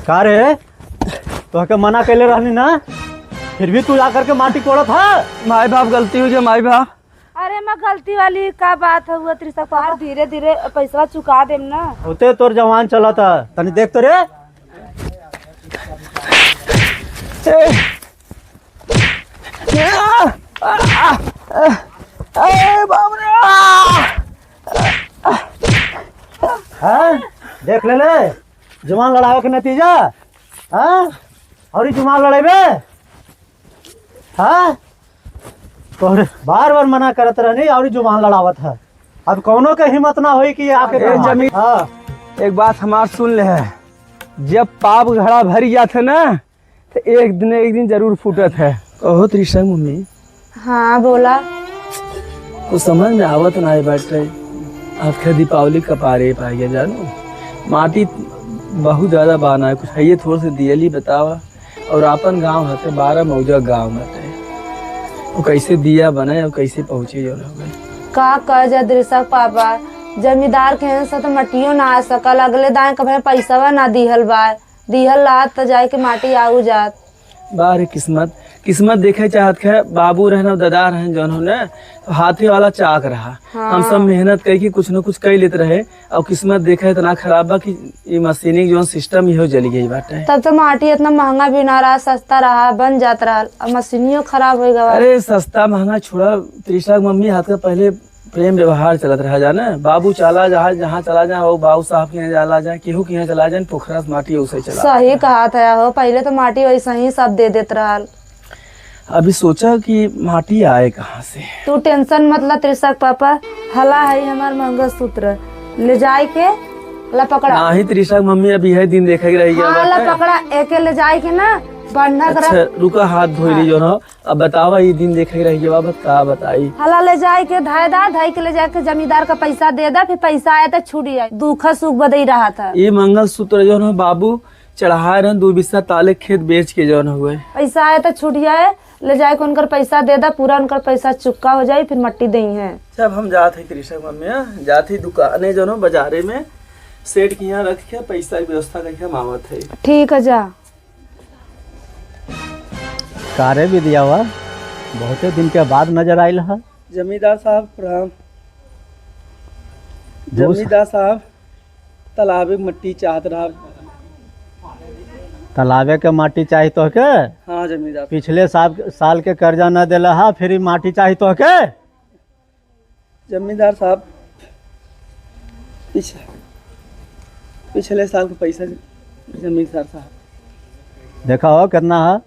का रे तो के मना कैले रहनी ना, फिर भी तू जाकर के माटी कोड़त है। माई बाप गलती हो गया माई बाप। अरे मैं गलती वाली का बात हुआ त्रिशा पापा, धीरे धीरे पैसा चुका देम ना। होते तोर जवान चलत है, तनी देख तो रे। देख ले जवान लड़ावे के नतीजा। और जुमान लड़ेबे तो बार बार मना करत रहनी और जुबान लड़ावत है। अब कौनो के हिम्मत ना होई कि आके जमीन। एक बात हमार सुन ले है, जब पाप घड़ा भर जाते ना तो एक दिन जरूर फूटत है। ओहो त्रिशा मम्मी। हाँ बोला। तो समझ में आवत ना है बैठ रही। आपके दीपावली का पारे पाए गया जानो, माटी बहुत ज्यादा बाना है, कुछ है ये थोड़ा सा दियली बतावा। और अपन गांव है 12 मौजा गांव में वो कैसे दिया बने और कैसे पहुँचे जो लोग का कह जा त्रिशा पापा, जमींदार के से तो मटियो ना आ सकल, अगले दाएं कभी पैसा ना दिहल बा, दिहल लात तो जाए के माटी आऊ जात। बारे किस्मत देखे चाहत है। बाबू रहना दादा रहन जौन ने तो हाथी वाला चाक रहा। हाँ। हम सब मेहनत करके कुछ न कुछ कर लेते रहे और किस्मत देखे इतना खराब बा कि ये मशीनिंग जो सिस्टम ही हो जल गई बाटे। तब तो माटी इतना महंगा भी ना रहा, सस्ता रहा, बन जात रहा, अब मशीनियों खराब हो गया। अरे सस्ता महंगा छोड़ा, त्रिशा मम्मी हाथ का पहले प्रेम व्यवहार चलत रहा जाना। बाबू चला जहाँ चला जाए वो बाबू साहब के यहाँ चला जाए, केहू के यहाँ चला जाए, पोखरा से माटी उसे चला। सही कहा था हो, पहले तो माटी वैसा ही सब दे देते रहा। अभी सोचा कि माटी आए कहाँ से। तू टेंशन मत ला त्रिशा पापा, हला है हमार मंगलसूत्र, ले जाए के ला पकड़ा। ना ही त्रिशा मम्मी अभी है दिन देखे रही है। हाँ, ला पकड़ा एक ले जाए के ना बंधा कर। अच्छा रुका हाथ धोई ली जो ना। अब बतावा ये दिन देखे रही है बाबत का बताई। हला ले जाए के धाई के ले जाके जमींदार का पैसा दे दा, फिर पैसा आया तो छूट जाए। दुख सुख बदई रहा था। ये मंगलसूत्र जो ना बाबू चढ़ाए रहे 2 बिस्सा ताले खेत बेच के जो ना हुए, पैसा आया तो छूट जाए, ले जाए के उनकर पैसा दे दा, पूरा उनकर पैसा चुका हो जाए, फिर मट्टी दई है। जब हम जाते त्रिशा मम्मी जाती दुकाने जो ना बाजारे में सेठ के यहाँ रख के पैसा की व्यवस्था करके मावत है। ठीक है जा। कारे भी दिया हुआ बहुते दिन के बाद नजर आयल है। जमींदार साहब प्रणाम। जमींदार साहब तालाबे मट्टी चाहत रहा। तालाबे के माटी चाहिए तो के? हाँ जमींदार। पिछले साल के कर्जा न दिला है, फिर माटी चाहिए तो के? जमींदार साहब पिछले साल का पैसा जमींदार साहब देखा हो कितना है?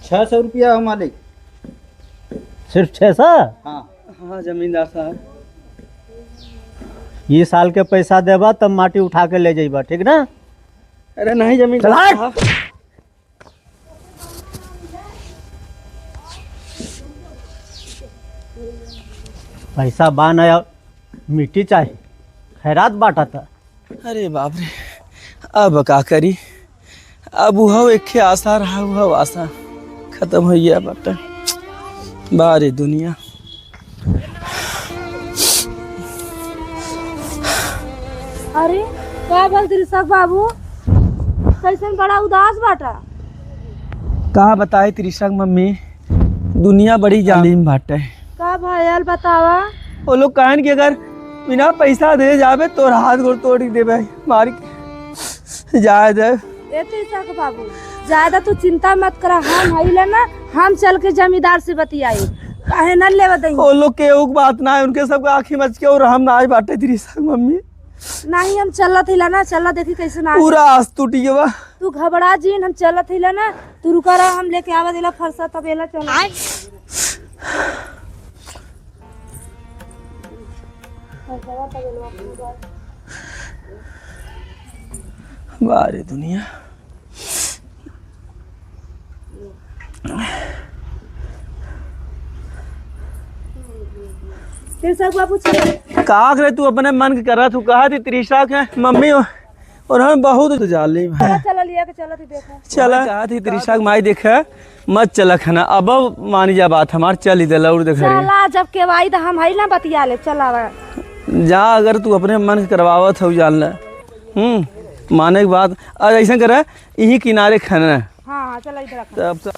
₹600 हो मालिक। सिर्फ 600? हाँ जमींदार साहब। ये साल के पैसा देबा तब माटी उठा के ले जाइबा, ठीक ना? अरे नहीं जमींदार साहब। पैसा बान आया, मिट्टी चाहिए, खैरात बांटा था। अरे बाप रे, अब का करी। अब वह एक आशा रहा, वह आशा खत्म हो गया बाटे। बारे दुनिया। अरे का बोल त्रिशा बाबू, कैसन बड़ा उदास बाटा? का बताए त्रिशा मम्मी, दुनिया बड़ी जालिम बाटे। का भयल बतावा? वो लोग कहन कि अगर बिना पैसा दे जावे तो हाथ गोड़ तोड़ देवे, मार जाए दे। ए त्रिशा के बाबू, ज्यादा तू चिंता मत करा, हम हईले ना, हम चल के जमींदार से बतियाई, काहे न लेवा दई। वो लोग के एक बात ना है, उनके सब आँखी मच के और हम ना आज बाटे त्रिशा मम्मी। नहीं हम चलत हिला ना, चला देखी कैसे ना। पूरा आस टूटी गया। तू घबरा जीन, हम चलत हिला ना, तू रुका रहा, हम लेके आवा दिला फरसा तबेला चला। बारे दुनिया। त्रिशा बाबू का करे तू अपने मन के करा, तू कहा थी त्रिशा के मम्मी और हम बहुत जालिम है। चला लिया के चला थी देखा। चला कहा थी त्रिशा माई देखे मत चला खाना, अब मानी जा बात हमार चल ही दिला और देख चला जब के वाई हम हई ना बतिया ले, चला जा अगर तू अपने मन के करवावत हो जान ल माने के बाद आज ऐसा करे यही किनारे खाना है। हाँ चल इधर रख। तब तो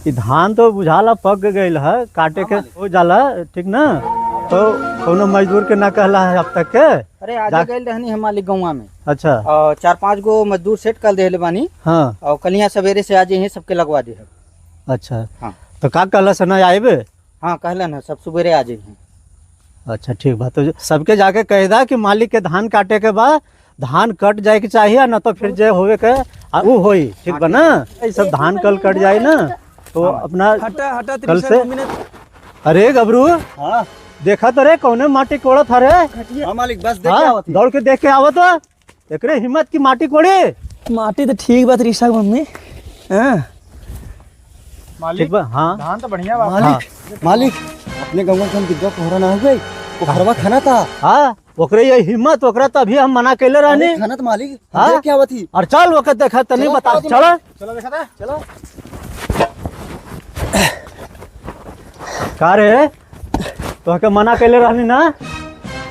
ई धान तो बुझाला पक गईल है, काटे के हो जाला ठीक ना। तो कोनो मजदूर के ना कहला है अब तक के। अरे आज गए रहनी हम मालिक गौवा में अच्छा और 4-5 गो मजदूर सेट कर देले बानी हाँ और कल यहाँ सवेरे से आज यहीं सबके लगवा दे। अच्छा हाँ तो का कहला से ना आएबे। हाँ कहलन है सब सवेरे आ जाइए। अच्छा ठीक बात। तो सबके जाके कह दा कि मालिक के धान काटे के बाद धान कट जाए के चाहिए ना, तो फिर जो होवे के वो होई ठीक बा ना। ये सब धान कल कट जाए ना तो अपना हटा हटा कल से। अरे गबरू हाँ देखा तो रे कौने माटी कोड़त हरे। हाँ मालिक बस हाँ, दौड़ के देख के आवत हो एकरे हिम्मत की माटी कोड़ी। माटी तो ठीक बात ऋषा मम्मी। हाँ ठीक बा हाँ धान तो बढ़िया मालिक मालिक अपने गौवा के हम विधवा कोहरा ना हो गई वो घरवा खाना था। हाँ ओकरे ये हिम्मत ओकरा तभी हम मना कैले रहने। खाना तो मालिक हाँ? क्या हुआ थी। और चल वक्त देखा तनी चलो, बता चलो, चलो चलो देखा था चलो। का रे तो के मना कैले रहनी ना,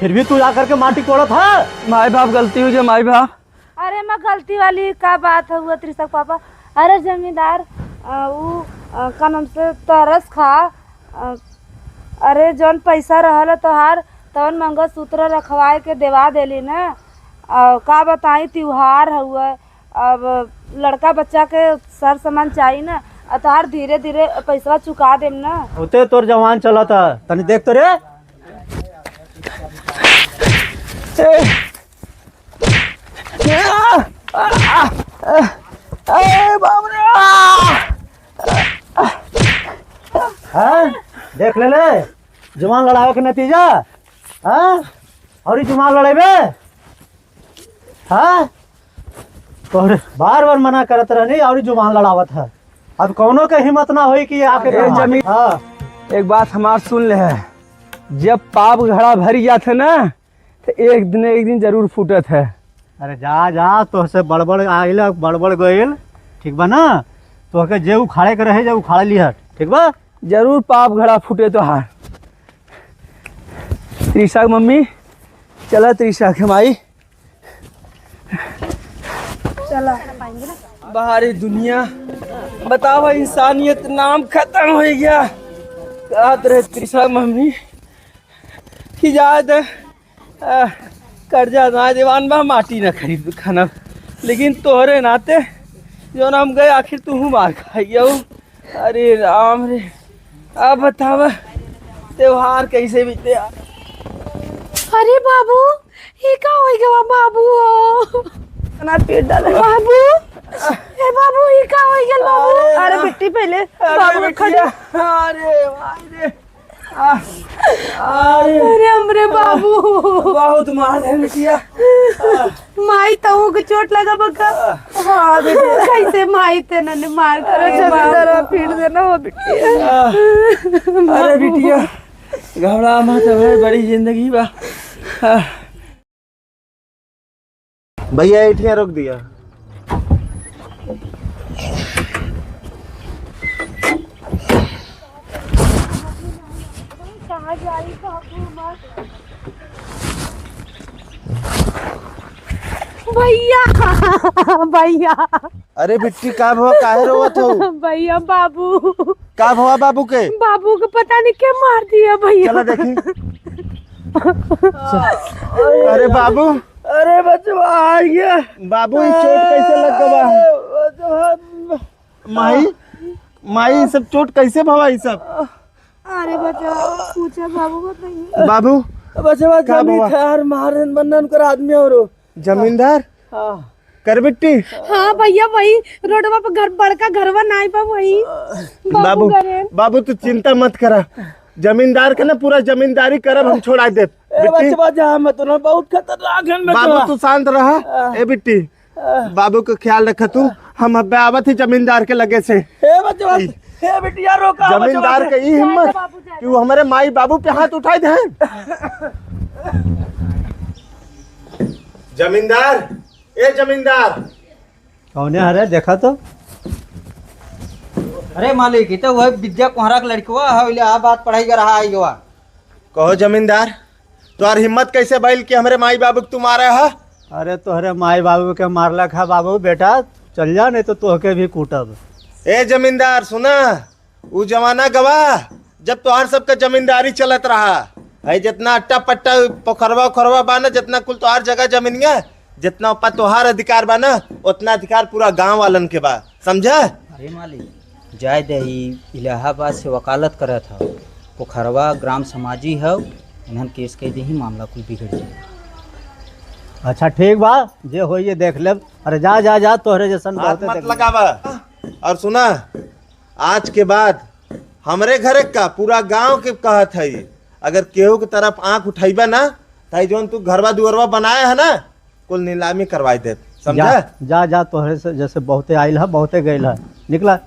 फिर भी तू जाकर के माटी कोड़त है। माई बाप गलती हुई जो माई बाप। अरे मैं गलती वाली का बात हुआ त्रिशक पापा। अरे जमींदार वो का नाम से तरस खा अरे जौन पैसा रहल तोहार तवन मंगलसूत्र रखवाए के देवा देली ना। का बताई त्योहार हुआ अब लड़का बच्चा के सर सामान चाहिए ना, तोहार धीरे धीरे पैसा चुका देम ना। होते तोर जवान चला था तनी देख तो रे। हाँ देख ले जवान लड़ावे के नतीजा। हाँ और ही जवान लड़ेबे। हाँ तो बार बार मना करत रहनी और ही जवान लड़ावत है। अब कौनो के हिम्मत ना होई कि आके जमीन। हाँ एक बात हमार सुन ले है, जब पाप घड़ा भरी जाते ना तो एक दिन जरूर फूटत है। अरे जा जा तो से बड़बड़ आइल बड़बड़ गइल ठीक बा ना। तो के जे उखाड़े के रहे जे उखाड़ लिहट ठीक बा। जरूर पाप घड़ा फूटे तो हार। त्रिशा की मम्मी चला त्रिशा के माई चला बाहरी दुनिया बतावा इंसानियत नाम खत्म हो गया। याद रहे त्रिशा मम्मी की याद कर्जा ना दीवान बा माटी ना खरीद खाना, लेकिन तोहरे नाते जो हम गए आखिर तू मार खाइया। अरे राम रे अब बतावा त्योहार कैसे बीते। अरे बाबू ये का हो गया बाबू हो ना पेट डाले बाबू। ए बाबू ये का हो गया बाबू। अरे बेटी पहले बाबू खड़े। अरे अरे अरे हमरे बाबू बहुत मार है बिटिया। माई तो को चोट लगा बका। हाँ बेटे कैसे माई ते ने मार कर जरा पीट देना हो बिटिया। अरे बिटिया घबरा मत है, बड़ी जिंदगी बा। भैया एटियां रोक दिया। कहाँ जाई बाबू भैया भैया अरे बिट्टी का भवा काहे रोवत हो। भैया बाबू का भवा बाबू के बाबू को पता नहीं क्या मार दिया भैया। चला देखी। अरे बाबू अरे बचवा आ गया। बाबू ये चोट कैसे लग गवा। माई माई सब चोट कैसे भवा ये सब। अरे बच्चा पूछा बाबू बताइए। बाबू बचवा का जमीन बवा? थार मारन बंधन कर आदमी और जमींदार हाँ कर बिट्टी। हाँ भैया वही रोडवा पे घर बड़का घरवा नाई पा वही बाबू करे। बाबू तू चिंता मत करा, जमींदार के ना पूरा जमींदारी करब हम छोड़ा दे। बिट्टी बचवा जा मत ना बहुत खतरनाक है बाबू बचवा। तू शांत रहा। ए बिट्टी बाबू का ख्याल रख तू। हम अब आवत ही जमींदार के लगे से। हे बचवा हे बिटिया रोका जमींदार के ई हिम्मत कि वो हमारे माई बाबू पे हाथ उठाए थे। जमींदार ए जमींदार कौने हरे देखा तो। अरे मालिक, ये तो वह विद्या कोहरा के लड़कवा है, इलाहाबाद पढ़ाई कर रहा है युवा। कहो जमींदार, तुम्हार हिम्मत कैसे बैल कि हमरे माई बाबू के तुम मारे है? अरे तोहरे माई बाबू के मारलक है बाबू, बेटा चल जा नहीं तो तोहके भी कूटब। ए जमींदार सुना, वो जमाना गवा जब तोहार सबका जमींदारी चलत रहा है। जितना अट्टा पट्टा पोखरवा उखरवा बा ना, जितना कुल तोहार जगह जमीनिया, जितना ऊपर तोहार अधिकार बा ना, उतना अधिकार पूरा गांव वालन के बा, समझा? अरे मालिक, जाय दही इलाहाबाद से वकालत करे था, पोखरवा ग्राम समाजी है, इन्हन केस कह दे ही मामला कुल बिगड़ जाए। अच्छा ठीक बा, जे हो ये देख ले। अरे जा जा जा, तोहरे जैसन हाथ बहुते मत देख ले। लगावा। और सुना, आज के बाद हमरे घरे का पूरा गांव के कहत है, अगर केहू के तरफ आंख उठाइबा ना, ताई जोन तू घरवा दुअरवा बनाए है ना, कुल नीलामी करवाई दे, समझा? जा जा जा, तोहरे से जैसे बहुते आइल है बहुते गइल है, निकला।